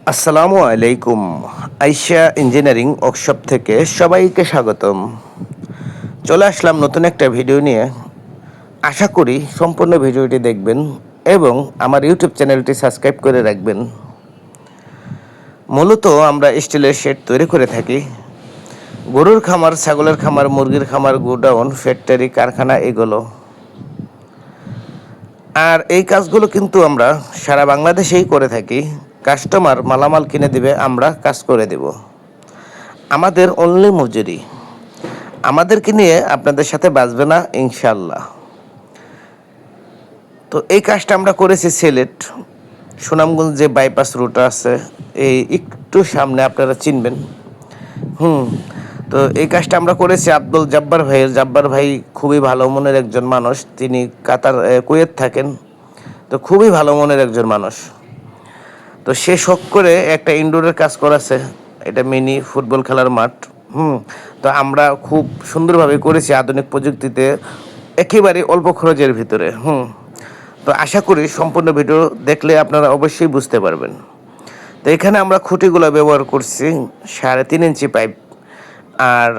আসসালামু আলাইকুম। Aisha engineering workshop থেকে সবাইকে স্বাগতম। চলে আসলাম নতুন একটা ভিডিও নিয়ে। আশা করি সম্পূর্ণ ভিডিওটি দেখবেন এবং আমার ইউটিউব চ্যানেলটি সাবস্ক্রাইব করে রাখবেন। মূলত আমরা স্টিলের শেড তৈরি করে থাকি। গরুর খামার, ছাগলের খামার, মুরগির খামার, গোডাউন, ফ্যাক্টরি, কারখানা এগুলো। আর এই কাজগুলো কিন্তু আমরা সারা বাংলাদেশেই করে থাকি। কাস্টমার মালামাল কিনে দিবে, আমরা কাজ করে দেব। আমাদের অনলি মজুরি। আমাদেরকে নিয়ে আপনাদের সাথে বাঁচবে না ইনশাল্লাহ। তো এই কাজটা আমরা করেছি সিলেট, সুনামগঞ্জ যে বাইপাস রুট আছে, এই একটু সামনে আপনারা চিনবেন। তো এই কাজটা আমরা করেছি আব্দুল জাব্বার ভাইয়ের। জাব্বার ভাই খুবই ভালো মনের একজন মানুষ। তিনি কাতার কুয়েত থাকেন। তো খুবই ভালো মনের একজন মানুষ। তো সে শখ করে একটা ইনডোরের কাজ করেছে। এটা মিনি ফুটবল খেলার মাঠ। তো আমরা খুব সুন্দরভাবে করেছি আধুনিক প্রযুক্তিতে, একেবারে অল্প খরচের ভিতরে। তো আশা করি সম্পূর্ণ ভিডিও দেখলে আপনারা অবশ্যই বুঝতে পারবেন। তো এখানে আমরা খুঁটিগুলো ব্যবহার করছি 3.5 ইঞ্চি পাইপ, আর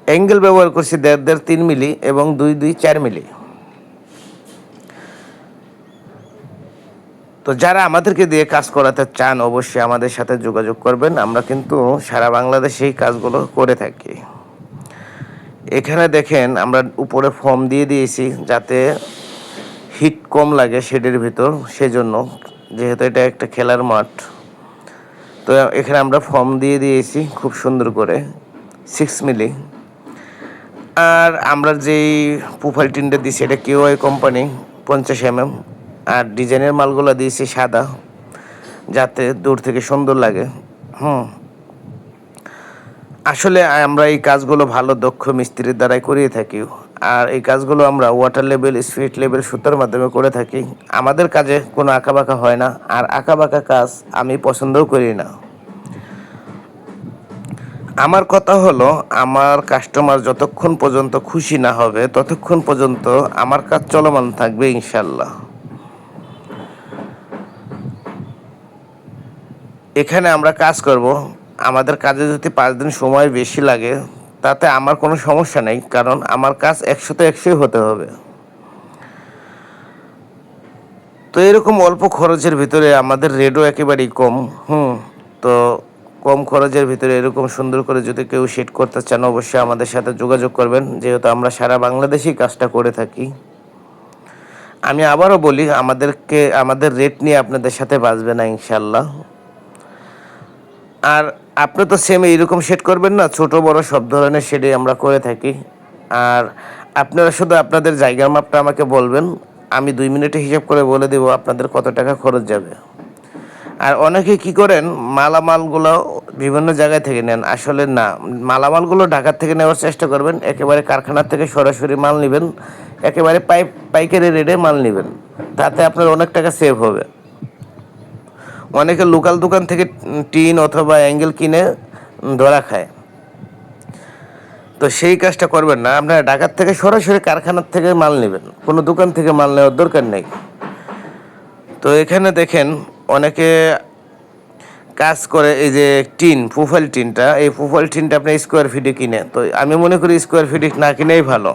অ্যাঙ্গেল ব্যবহার করছি 1.5 3 মিলি এবং 2 4 মিলি। তো যারা আমাদেরকে দিয়ে কাজ করাতে চান অবশ্যই আমাদের সাথে যোগাযোগ করবেন। আমরা কিন্তু সারা বাংলাদেশে এই কাজগুলো করে থাকি। এখানে দেখেন আমরা উপরে ফোম দিয়ে দিয়েছি যাতে হিট কম লাগে শেডের ভিতর, সেজন্য, যেহেতু এটা একটা খেলার মাঠ। তো এখানে আমরা ফোম দিয়ে দিয়েছি খুব সুন্দর করে 6 মিলি। আর আমরা যেই প্রোফাইল টিনটা দিয়েছি এটা কেওআই কোম্পানি 50 mm। আর ডিজাইনের মালগুলো দিয়েছি সাদা, যাতে দূর থেকে সুন্দর লাগে। আসলে আমরা এই কাজগুলো ভালো দক্ষ মিস্ত্রির দ্বারাই করিয়ে থাকি। আর এই কাজগুলো আমরা ওয়াটার লেভেল, স্পিরিট লেভেল সুতার মাধ্যমে করে থাকি। আমাদের কাজে কোনো আঁকাবাঁকা হয় না, আর আঁকাবাঁকা কাজ আমি পছন্দও করি না। আমার কথা হলো, আমার কাস্টমার যতক্ষণ পর্যন্ত খুশি না হবে ততক্ষণ পর্যন্ত আমার কাজ চলমান থাকবে ইনশাল্লাহ। এখানে আমরা কাজ করব। আমাদের কাজে যদি 5 দিন সময় বেশি লাগে তাতে আমার কোনো সমস্যা নেই, কারণ আমার কাজ 100তে 100ই হতে হবে। তো এরকম অল্প খরচের ভিতরে আমাদের রেটও একেবারেই কম। তো কম খরচের ভিতরে এরকম সুন্দর করে যদি কেউ সেট করতে চান অবশ্যই আমাদের সাথে যোগাযোগ করবেন, যেহেতু আমরা সারা বাংলাদেশেই কাজটা করে থাকি। আমি আবারও বলি, আমাদের রেট নিয়ে আপনাদের সাথে বাঁচবে না ইনশাল্লাহ। আর আপনি তো সেম এইরকম সেট করবেন না, ছোট বড় সব ধরনের শেডে আমরা করে থাকি। আর আপনারা শুধু আপনাদের জায়গার মাপটা আমাকে বলবেন, আমি 2 মিনিটে হিসাব করে বলে দেবো আপনাদের কত টাকা খরচ যাবে। আর অনেকে কি করেন, মালামালগুলো বিভিন্ন জায়গায় থেকে নেন। আসলে না, মালামালগুলো ঢাকার থেকে নেওয়ার চেষ্টা করবেন। একেবারে কারখানার থেকে সরাসরি মাল নেবেন, একেবারে পাইকারি রেটে মাল নেবেন, তাতে আপনার অনেক টাকা সেভ হবে। অনেকে লোকাল দোকান থেকে টিন অথবা অ্যাঙ্গেল কিনে ধরা খায়। তো সেই কাজটা করবেন না, আপনারা ঢাকার থেকে সরাসরি কারখানার থেকে মাল নেবেন, কোনো দোকান থেকে মাল নেওয়ার দরকার নেই। তো এখানে দেখেন অনেকে কাজ করে এই যে প্রোফাইল টিনটা, এই প্রোফাইল টিনটা আপনি স্কোয়ার ফিটে কিনে। তো আমি মনে করি স্কোয়ার ফিটে না কিনেই ভালো।